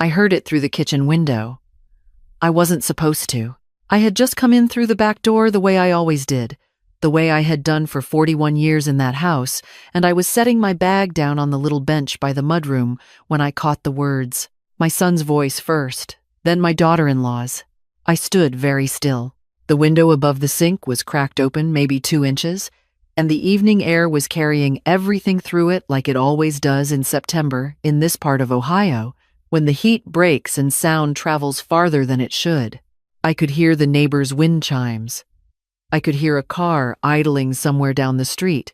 I heard it through the kitchen window. I wasn't supposed to. I had just come in through the back door the way I always did, the way I had done for 41 years in that house, and I was setting my bag down on the little bench by the mudroom when I caught the words. My son's voice first, then my daughter-in-law's. I stood very still. The window above the sink was cracked open maybe 2 inches, and the evening air was carrying everything through it like it always does in September in this part of Ohio, when the heat breaks and sound travels farther than it should. I could hear the neighbors' wind chimes. I could hear a car idling somewhere down the street.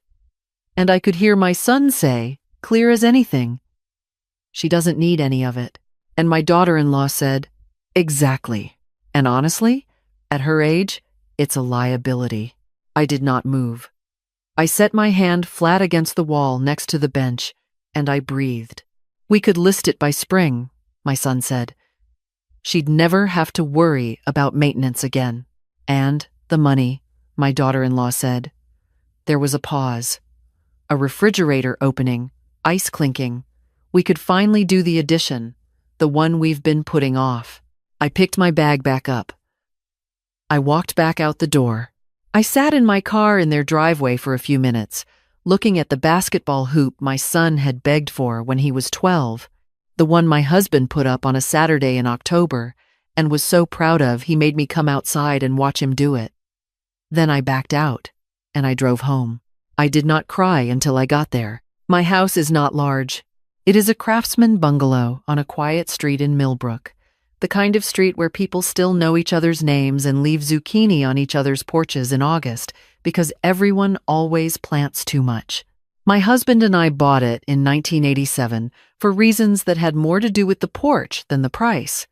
And I could hear my son say, clear as anything, "She doesn't need any of it." And my daughter-in-law said, "Exactly. And honestly, at her age, it's a liability." I did not move. I set my hand flat against the wall next to the bench, and I breathed. "We could list it by spring," my son said. "She'd never have to worry about maintenance again. And the money," my daughter-in-law said. There was a pause. A refrigerator opening, ice clinking. We could finally do the addition, the one we've been putting off. I picked my bag back up. I walked back out the door. I sat in my car in their driveway for a few minutes, looking at the basketball hoop my son had begged for when he was 12, the one my husband put up on a Saturday in October and was so proud of he made me come outside and watch him do it. Then I backed out, and I drove home. I did not cry until I got there. My house is not large. It is a craftsman bungalow on a quiet street in Millbrook, the kind of street where people still know each other's names and leave zucchini on each other's porches in August because everyone always plants too much. My husband and I bought it in 1987 for reasons that had more to do with the porch than the price,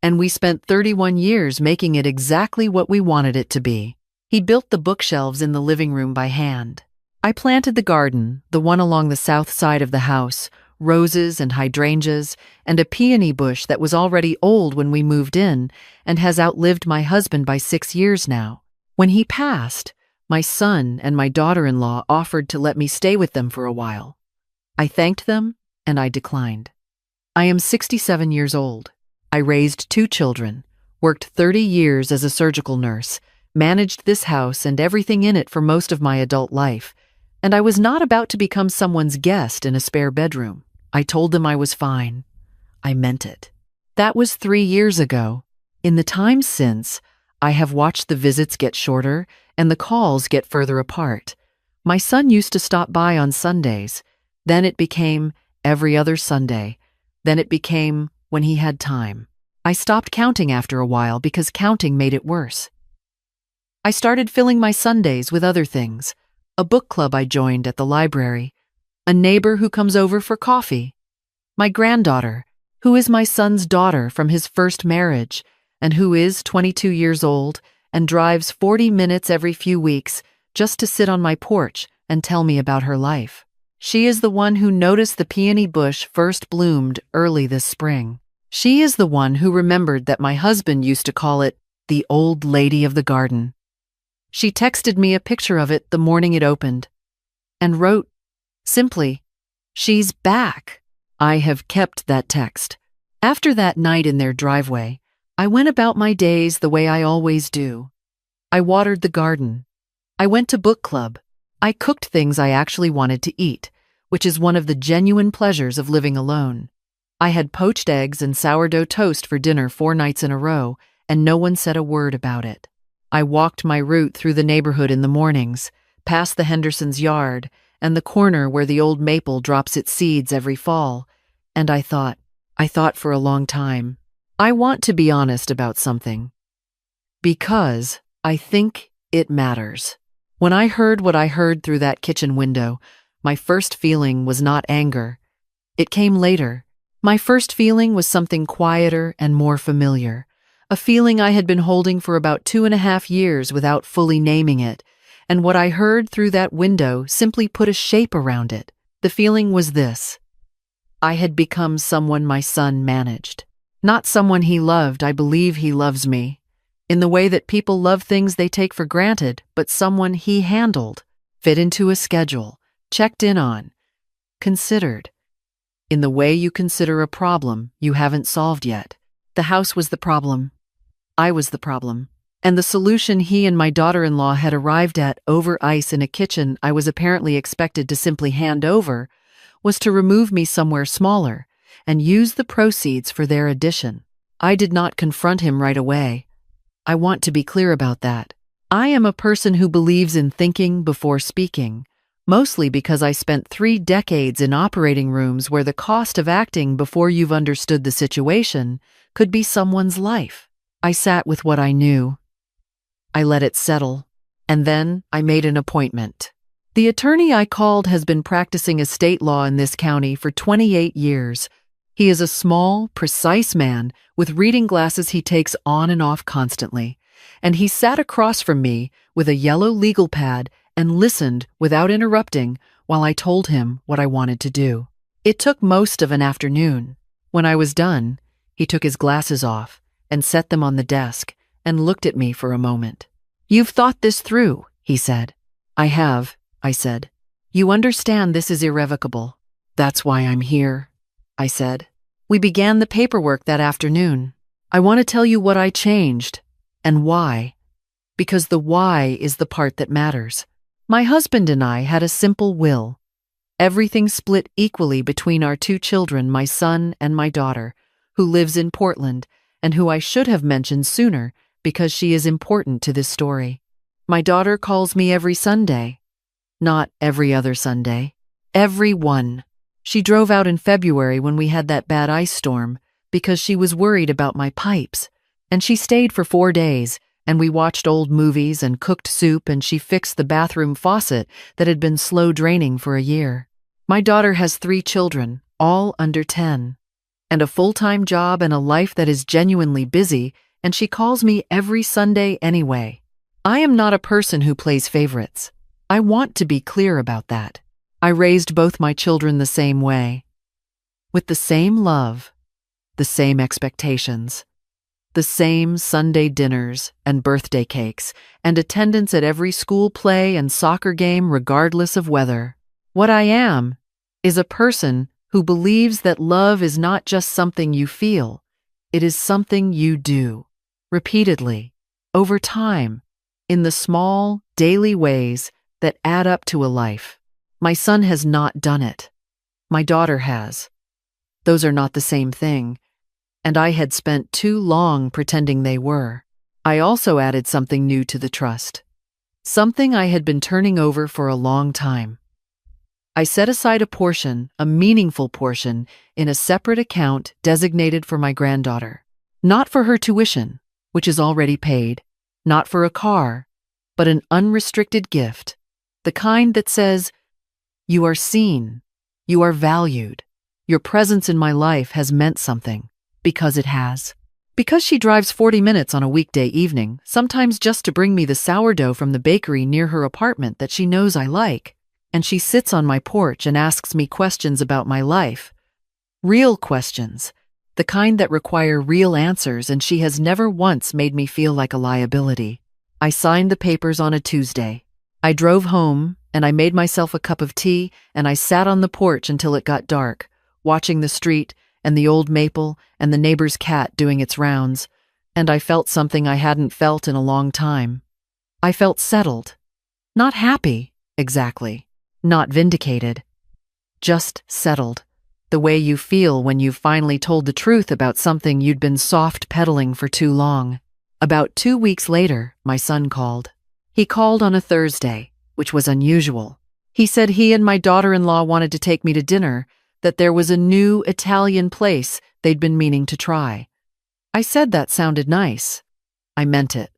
and we spent 31 years making it exactly what we wanted it to be. He built the bookshelves in the living room by hand. I planted the garden, the one along the south side of the house, roses and hydrangeas, and a peony bush that was already old when we moved in and has outlived my husband by 6 years now. When he passed, my son and my daughter-in-law offered to let me stay with them for a while. I thanked them, and I declined. I am 67 years old. I raised 2 children, worked 30 years as a surgical nurse, managed this house and everything in it for most of my adult life, and I was not about to become someone's guest in a spare bedroom. I told them I was fine. I meant it. That was 3 years ago. In the time since, I have watched the visits get shorter and the calls get further apart. My son used to stop by on Sundays. Then it became every other Sunday. Then it became when he had time. I stopped counting after a while because counting made it worse. I started filling my Sundays with other things. A book club I joined at the library. A neighbor who comes over for coffee. My granddaughter, who is my son's daughter from his first marriage, and who is 22 years old and drives 40 minutes every few weeks just to sit on my porch and tell me about her life. She is the one who noticed the peony bush first bloomed early this spring. She is the one who remembered that my husband used to call it the old lady of the garden. She texted me a picture of it the morning it opened and wrote, simply, "She's back." I have kept that text. After that night in their driveway, I went about my days the way I always do. I watered the garden. I went to book club. I cooked things I actually wanted to eat, which is one of the genuine pleasures of living alone. I had poached eggs and sourdough toast for dinner 4 nights in a row, and no one said a word about it. I walked my route through the neighborhood in the mornings, past the Hendersons' yard, and the corner where the old maple drops its seeds every fall, and I thought for a long time, I want to be honest about something. Because I think it matters. When I heard what I heard through that kitchen window, my first feeling was not anger. It came later. My first feeling was something quieter and more familiar, a feeling I had been holding for about 2.5 years without fully naming it, and what I heard through that window simply put a shape around it. The feeling was this. I had become someone my son managed. Not someone he loved. I believe he loves me, in the way that people love things they take for granted, but someone he handled, fit into a schedule, checked in on, considered. in the way you consider a problem you haven't solved yet. The house was the problem. I was the problem. And the solution he and my daughter-in-law had arrived at over ice in a kitchen I was apparently expected to simply hand over was to remove me somewhere smaller and use the proceeds for their addition. I did not confront him right away. I want to be clear about that. I am a person who believes in thinking before speaking, mostly because I spent 3 decades in operating rooms where the cost of acting before you've understood the situation could be someone's life. I sat with what I knew. I let it settle, and then I made an appointment. The attorney I called has been practicing estate law in this county for 28 years. He is a small, precise man with reading glasses he takes on and off constantly, and he sat across from me with a yellow legal pad and listened without interrupting while I told him what I wanted to do. It took most of an afternoon. When I was done, he took his glasses off and set them on the desk and looked at me for a moment. "You've thought this through," he said. "I have," I said. "You understand this is irrevocable." "That's why I'm here," I said. We began the paperwork that afternoon. I want to tell you what I changed and why, because the why is the part that matters. My husband and I had a simple will. Everything split equally between our 2 children, my son and my daughter, who lives in Portland and who I should have mentioned sooner because she is important to this story. My daughter calls me every Sunday. Not every other Sunday. Every one. She drove out in February when we had that bad ice storm because she was worried about my pipes, and she stayed for 4 days, and we watched old movies and cooked soup, and she fixed the bathroom faucet that had been slow draining for a year. My daughter has 3 children, all under 10, and a full-time job and a life that is genuinely busy, and she calls me every Sunday anyway. I am not a person who plays favorites. I want to be clear about that. I raised both my children the same way, with the same love, the same expectations, the same Sunday dinners and birthday cakes, and attendance at every school play and soccer game regardless of weather. What I am is a person who believes that love is not just something you feel, it is something you do, repeatedly, over time, in the small, daily ways that add up to a life. My son has not done it. My daughter has. Those are not the same thing, and I had spent too long pretending they were. I also added something new to the trust, something I had been turning over for a long time. I set aside a portion, a meaningful portion, in a separate account designated for my granddaughter. Not for her tuition, which is already paid, not for a car, but an unrestricted gift, the kind that says, "You are seen, you are valued, your presence in my life has meant something," because it has. Because she drives 40 minutes on a weekday evening, sometimes just to bring me the sourdough from the bakery near her apartment that she knows I like, and she sits on my porch and asks me questions about my life. Real questions, the kind that require real answers, and she has never once made me feel like a liability. I signed the papers on a Tuesday. I drove home, and I made myself a cup of tea, and I sat on the porch until it got dark, watching the street and the old maple and the neighbor's cat doing its rounds, and I felt something I hadn't felt in a long time. I felt settled. Not happy, exactly. Not vindicated. Just settled. The way you feel when you've finally told the truth about something you'd been soft-pedaling for too long. About 2 weeks later, my son called. He called on a Thursday, which was unusual. He said he and my daughter-in-law wanted to take me to dinner, that there was a new Italian place they'd been meaning to try. I said that sounded nice. I meant it.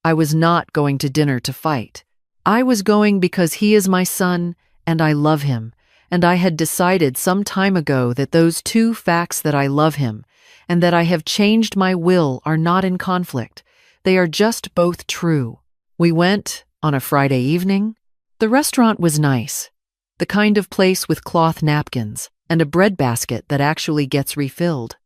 I was not going to dinner to fight. I was going because he is my son, and I love him, and I had decided some time ago that those 2 facts, that I love him and that I have changed my will, are not in conflict. They are just both true. We went on a Friday evening. The restaurant was nice, the kind of place with cloth napkins and a breadbasket that actually gets refilled.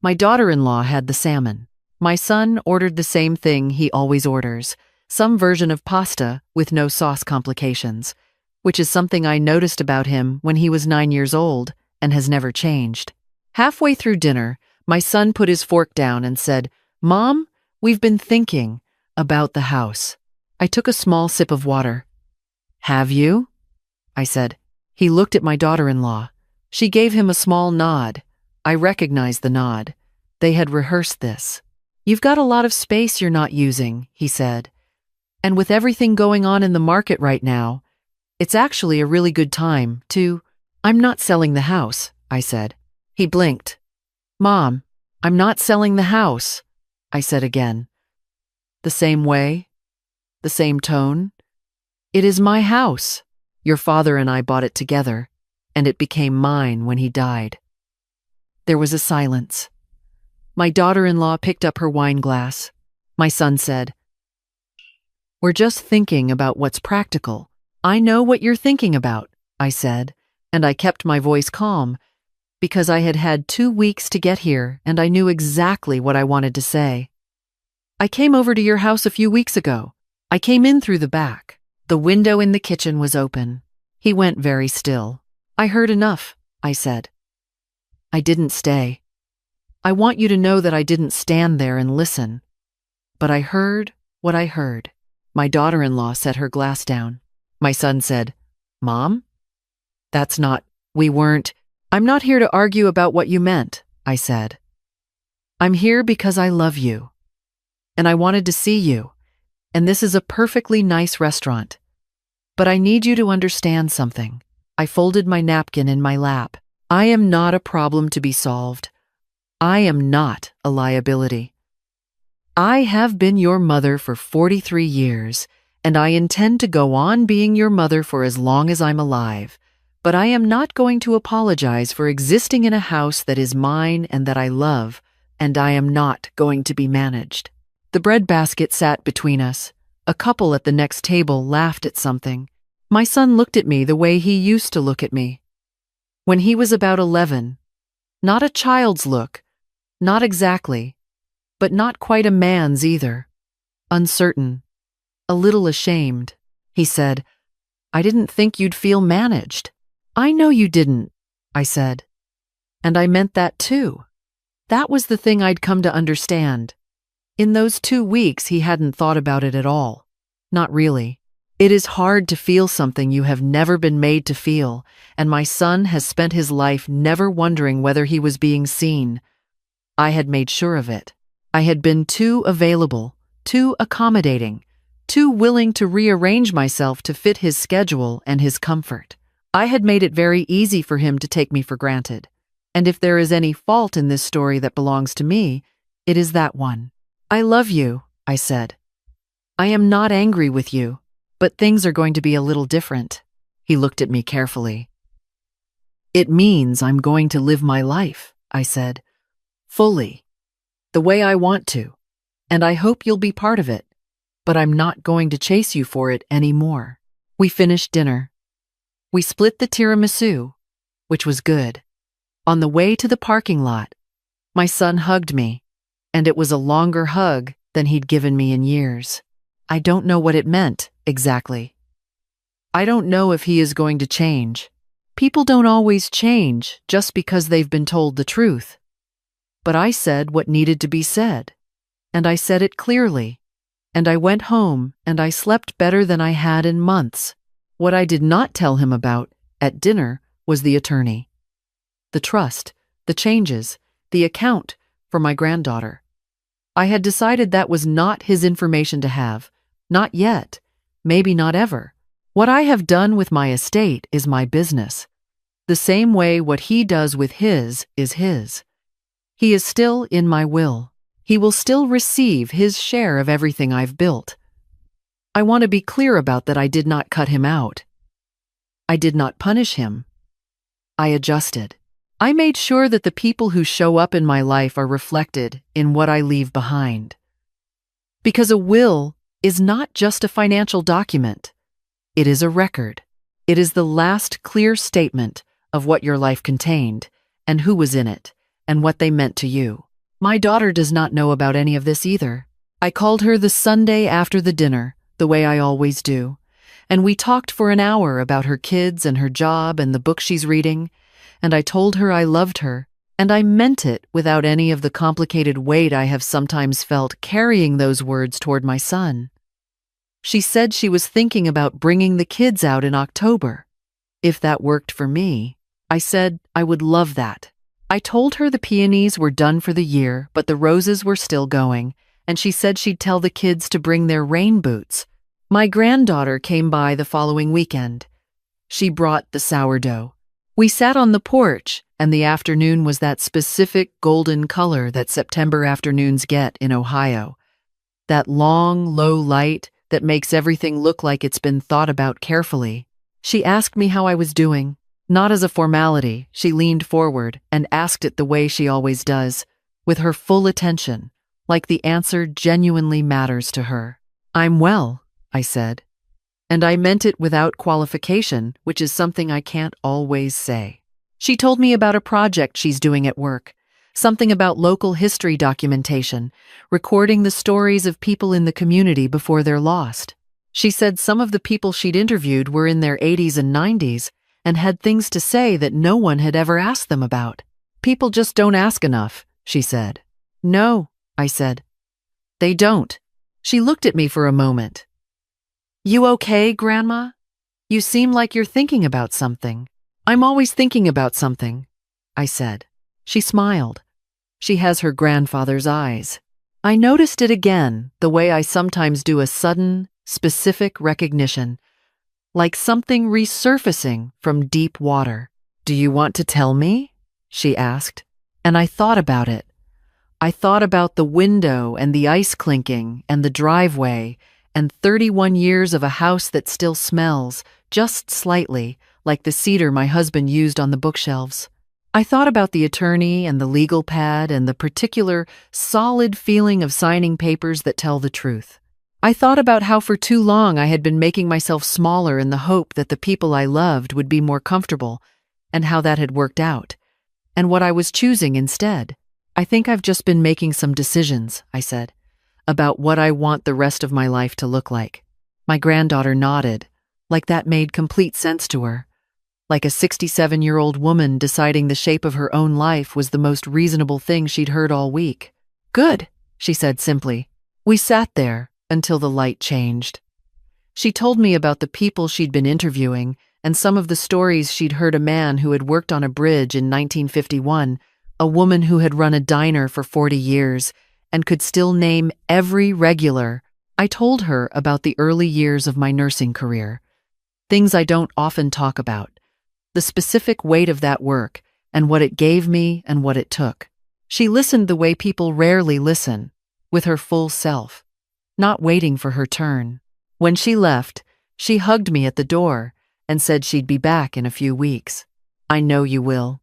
My daughter-in-law had the salmon. My son ordered the same thing he always orders, some version of pasta with no sauce complications, which is something I noticed about him when he was 9 years old and has never changed. Halfway through dinner, my son put his fork down and said, "Mom, we've been thinking about the house." I took a small sip of water. "Have you?" I said. He looked at my daughter-in-law. She gave him a small nod. I recognized the nod. They had rehearsed this. "You've got a lot of space you're not using," he said. "And with everything going on in the market right now, it's actually a really good time to—" "I'm not selling the house," I said. He blinked. "Mom, I'm not selling the house," I said again. The same way, the same tone. "It is my house. Your father and I bought it together, and it became mine when he died." There was a silence. My daughter-in-law picked up her wine glass. My son said, "We're just thinking about what's practical." "I know what you're thinking about," I said, and I kept my voice calm because I had had 2 weeks to get here and I knew exactly what I wanted to say. "I came over to your house a few weeks ago. I came in through the back. The window in the kitchen was open." He went very still. "I heard enough," I said. "I didn't stay. I want you to know that I didn't stand there and listen. But I heard what I heard." My daughter-in-law set her glass down. My son said, "Mom? That's not— we weren't— I'm not here to argue about what you meant," I said. "I'm here because I love you. And I wanted to see you. And this is a perfectly nice restaurant. But I need you to understand something." I folded my napkin in my lap. "I am not a problem to be solved. I am not a liability. I have been your mother for 43 years, and I intend to go on being your mother for as long as I'm alive. But I am not going to apologize for existing in a house that is mine and that I love, and I am not going to be managed." The breadbasket sat between us. A couple at the next table laughed at something. My son looked at me the way he used to look at me. When he was about 11. Not a child's look, not exactly, but not quite a man's either. Uncertain, a little ashamed. He said, "I didn't think you'd feel managed." "I know you didn't," I said. And I meant that too. That was the thing I'd come to understand. In those 2 weeks, he hadn't thought about it at all. Not really. It is hard to feel something you have never been made to feel, and my son has spent his life never wondering whether he was being seen. I had made sure of it. I had been too available, too accommodating, too willing to rearrange myself to fit his schedule and his comfort. I had made it very easy for him to take me for granted. And if there is any fault in this story that belongs to me, it is that one. "I love you," I said. "I am not angry with you, but things are going to be a little different." He looked at me carefully. "It means I'm going to live my life," I said, "fully, the way I want to, and I hope you'll be part of it, but I'm not going to chase you for it anymore." We finished dinner. We split the tiramisu, which was good. On the way to the parking lot, my son hugged me, and it was a longer hug than he'd given me in years. I don't know what it meant, exactly. I don't know if he is going to change. People don't always change just because they've been told the truth. But I said what needed to be said, and I said it clearly, and I went home and I slept better than I had in months. What I did not tell him about at dinner was the attorney, the trust, the changes, the account for my granddaughter. I had decided that was not his information to have, not yet, maybe not ever. What I have done with my estate is my business. The same way what he does with his is his. He is still in my will. He will still receive his share of everything I've built. I want to be clear about that. I did not cut him out. I did not punish him. I adjusted. I made sure that the people who show up in my life are reflected in what I leave behind. Because a will is not just a financial document. It is a record. It is the last clear statement of what your life contained and who was in it and what they meant to you. My daughter does not know about any of this either. I called her the Sunday after the dinner, the way I always do, and we talked for an hour about her kids and her job and the book she's reading, and I told her I loved her, and I meant it without any of the complicated weight I have sometimes felt carrying those words toward my son. She said she was thinking about bringing the kids out in October. If that worked for me, I said I would love that. I told her the peonies were done for the year, but the roses were still going, and she said she'd tell the kids to bring their rain boots. My granddaughter came by the following weekend. She brought the sourdough. We sat on the porch, and the afternoon was that specific golden color that September afternoons get in Ohio. That long, low light that makes everything look like it's been thought about carefully. She asked me how I was doing. Not as a formality, she leaned forward and asked it the way she always does, with her full attention, like the answer genuinely matters to her. "I'm well," I said. And I meant it without qualification, which is something I can't always say. She told me about a project she's doing at work, something about local history documentation, recording the stories of people in the community before they're lost. She said some of the people she'd interviewed were in their 80s and 90s and had things to say that no one had ever asked them about. "People just don't ask enough," she said. "No," I said. "They don't." She looked at me for a moment. "You okay, Grandma? You seem like you're thinking about something." "I'm always thinking about something," I said. She smiled. She has her grandfather's eyes. I noticed it again, the way I sometimes do, a sudden, specific recognition, like something resurfacing from deep water. "Do you want to tell me?" she asked. And I thought about it. I thought about the window and the ice clinking and the driveway and 31 years of a house that still smells, just slightly, like the cedar my husband used on the bookshelves. I thought about the attorney and the legal pad and the particular solid feeling of signing papers that tell the truth. I thought about how for too long I had been making myself smaller in the hope that the people I loved would be more comfortable, and how that had worked out, and what I was choosing instead. "I think I've just been making some decisions," I said, "about what I want the rest of my life to look like." My granddaughter nodded, like that made complete sense to her. Like a 67-year-old woman deciding the shape of her own life was the most reasonable thing she'd heard all week. "Good," she said simply. We sat there until the light changed. She told me about the people she'd been interviewing and some of the stories she'd heard. A man who had worked on a bridge in 1951, a woman who had run a diner for 40 years and could still name every regular. I told her about the early years of my nursing career, things I don't often talk about, the specific weight of that work and what it gave me and what it took. She listened the way people rarely listen, with her full self, not waiting for her turn. When she left, she hugged me at the door and said she'd be back in a few weeks. "I know you will,"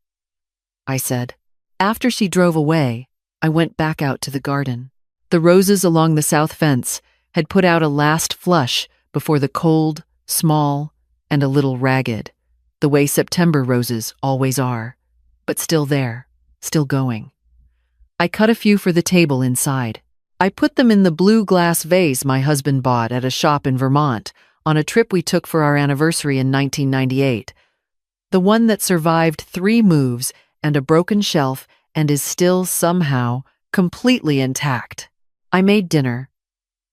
I said. After she drove away, I went back out to the garden. The roses along the south fence had put out a last flush before the cold, small, and a little ragged, the way September roses always are, but still there, still going. I cut a few for the table inside. I put them in the blue glass vase my husband bought at a shop in Vermont on a trip we took for our anniversary in 1998. The one that survived 3 moves and a broken shelf and is still somehow completely intact. I made dinner.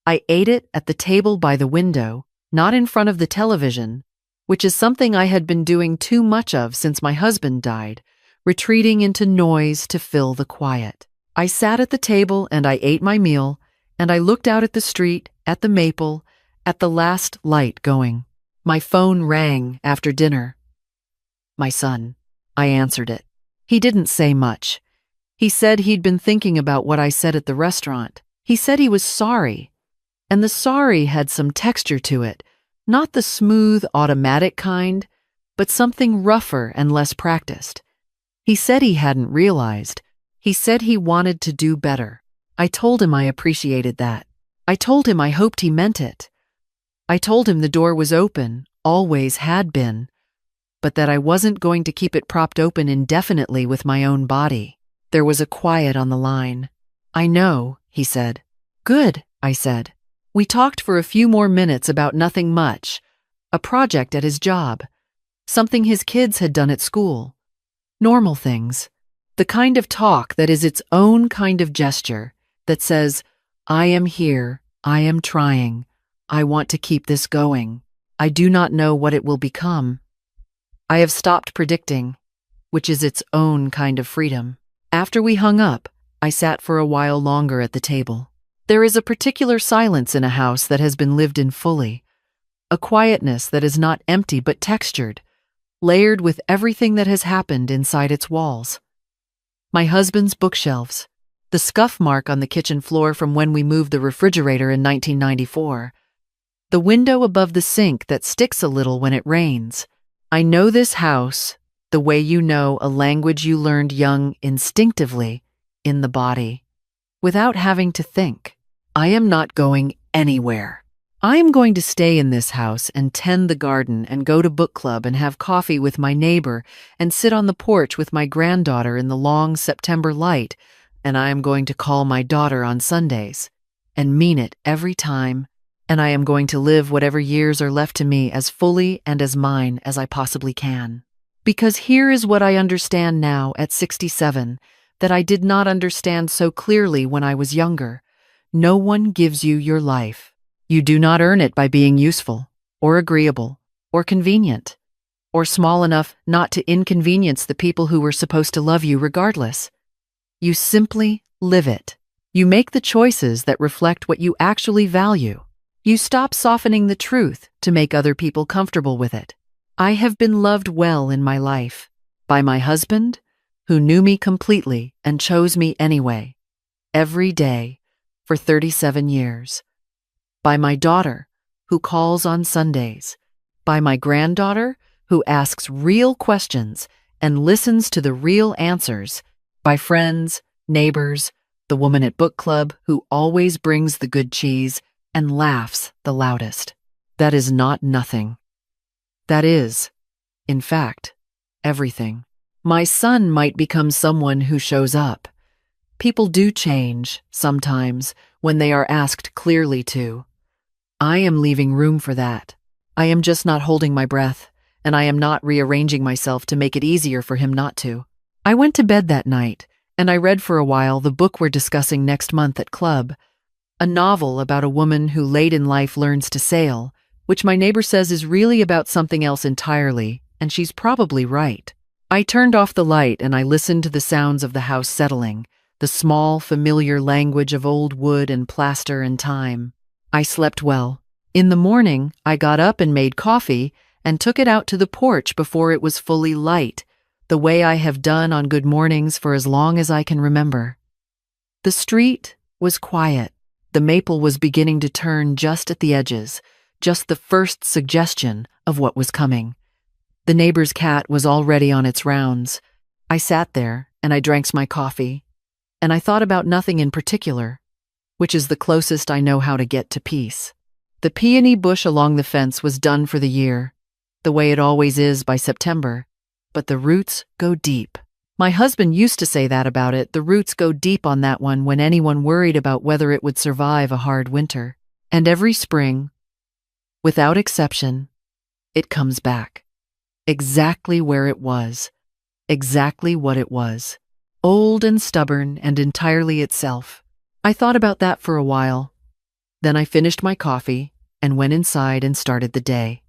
I ate it at the table by the window, not in front of the television, which is something I had been doing too much of since my husband died, retreating into noise to fill the quiet. I sat at the table and I ate my meal, and I looked out at the street, at the maple, at the last light going. My phone rang after dinner. My son. I answered it. He didn't say much. He said he'd been thinking about what I said at the restaurant. He said he was sorry, and the sorry had some texture to it, not the smooth, automatic kind, but something rougher and less practiced. He said he hadn't realized. He said he wanted to do better. I told him I appreciated that. I told him I hoped he meant it. I told him the door was open, always had been, but that I wasn't going to keep it propped open indefinitely with my own body. There was a quiet on the line. "I know," he said. "Good," I said. We talked for a few more minutes about nothing much, a project at his job, something his kids had done at school. Normal things. The kind of talk that is its own kind of gesture that says, I am here, I am trying, I want to keep this going. I do not know what it will become. I have stopped predicting, which is its own kind of freedom. After we hung up, I sat for a while longer at the table. There is a particular silence in a house that has been lived in fully, a quietness that is not empty but textured, layered with everything that has happened inside its walls. My husband's bookshelves, the scuff mark on the kitchen floor from when we moved the refrigerator in 1994, the window above the sink that sticks a little when it rains. I know this house the way you know a language you learned young instinctively in the body, without having to think. I am not going anywhere. I am going to stay in this house and tend the garden and go to book club and have coffee with my neighbor and sit on the porch with my granddaughter in the long September light, and I am going to call my daughter on Sundays and mean it every time, and I am going to live whatever years are left to me as fully and as mine as I possibly can. Because here is what I understand now at 67 that I did not understand so clearly when I was younger. No one gives you your life. You do not earn it by being useful, or agreeable, or convenient, or small enough not to inconvenience the people who were supposed to love you regardless. You simply live it. You make the choices that reflect what you actually value. You stop softening the truth to make other people comfortable with it. I have been loved well in my life, by my husband, who knew me completely and chose me anyway, every day, for 37 years. By my daughter, who calls on Sundays. By my granddaughter, who asks real questions and listens to the real answers. By friends, neighbors, the woman at book club who always brings the good cheese and laughs the loudest. That is not nothing. That is, in fact, everything. My son might become someone who shows up. People do change, sometimes, when they are asked clearly to. I am leaving room for that. I am just not holding my breath, and I am not rearranging myself to make it easier for him not to. I went to bed that night, and I read for a while the book we're discussing next month at club, a novel about a woman who late in life learns to sail, which my neighbor says is really about something else entirely, and she's probably right. I turned off the light and I listened to the sounds of the house settling, the small, familiar language of old wood and plaster and time. I slept well. In the morning, I got up and made coffee and took it out to the porch before it was fully light, the way I have done on good mornings for as long as I can remember. The street was quiet. The maple was beginning to turn just at the edges, just the first suggestion of what was coming. The neighbor's cat was already on its rounds. I sat there and I drank my coffee, and I thought about nothing in particular, which is the closest I know how to get to peace. The peony bush along the fence was done for the year, the way it always is by September, but the roots go deep. My husband used to say that about it. The roots go deep on that one when anyone worried about whether it would survive a hard winter. And every spring, without exception, it comes back. Exactly where it was. Exactly what it was. Old and stubborn and entirely itself. I thought about that for a while. Then I finished my coffee and went inside and started the day.